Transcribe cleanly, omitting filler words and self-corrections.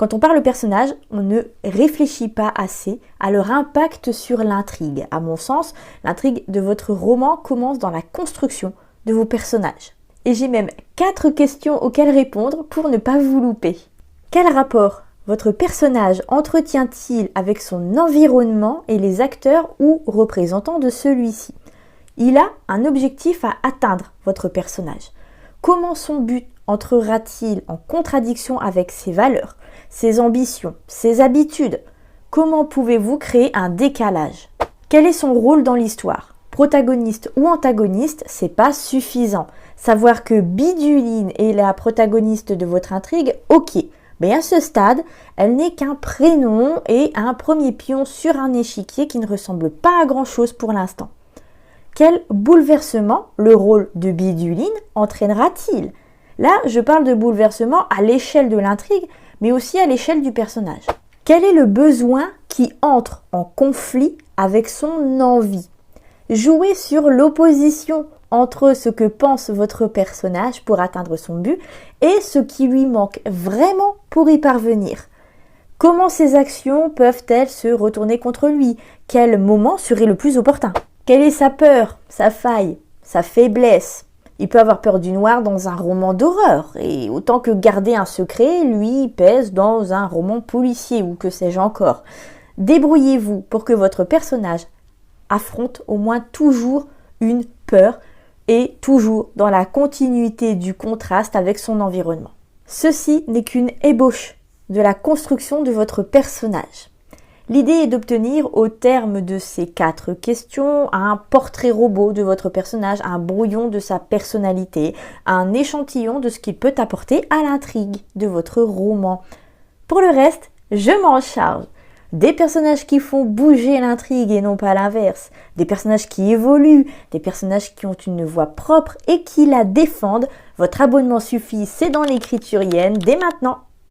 Quand on parle de personnages, on ne réfléchit pas assez à leur impact sur l'intrigue. À mon sens, l'intrigue de votre roman commence dans la construction de vos personnages. Et j'ai même 4 questions auxquelles répondre pour ne pas vous louper. Quel rapport votre personnage entretient-il avec son environnement et les acteurs ou représentants de celui-ci? Il a un objectif à atteindre, votre personnage. Comment son but entrera-t-il en contradiction avec ses valeurs, ses ambitions, ses habitudes? Comment pouvez-vous créer un décalage? Quel est son rôle dans l'histoire? Protagoniste ou antagoniste, c'est pas suffisant. Savoir que Biduline est la protagoniste de votre intrigue, ok. Mais à ce stade, elle n'est qu'un prénom et un premier pion sur un échiquier qui ne ressemble pas à grand-chose pour l'instant. Quel bouleversement le rôle de Biduline entraînera-t-il? Là, je parle de bouleversement à l'échelle de l'intrigue, mais aussi à l'échelle du personnage. Quel est le besoin qui entre en conflit avec son envie? Jouez sur l'opposition entre ce que pense votre personnage pour atteindre son but et ce qui lui manque vraiment pour y parvenir. Comment ses actions peuvent-elles se retourner contre lui? Quel moment serait le plus opportun? Quelle est sa peur, sa faille, sa faiblesse? Il peut avoir peur du noir dans un roman d'horreur, et autant que garder un secret, lui, pèse dans un roman policier, ou que sais-je encore. Débrouillez-vous pour que votre personnage affronte au moins toujours une peur, et toujours dans la continuité du contraste avec son environnement. Ceci n'est qu'une ébauche de la construction de votre personnage. L'idée est d'obtenir au terme de ces 4 questions un portrait robot de votre personnage, un brouillon de sa personnalité, un échantillon de ce qu'il peut apporter à l'intrigue de votre roman. Pour le reste, je m'en charge. Des personnages qui font bouger l'intrigue et non pas l'inverse, des personnages qui évoluent, des personnages qui ont une voix propre et qui la défendent. Votre abonnement suffit, c'est dans l'écriturienne dès maintenant.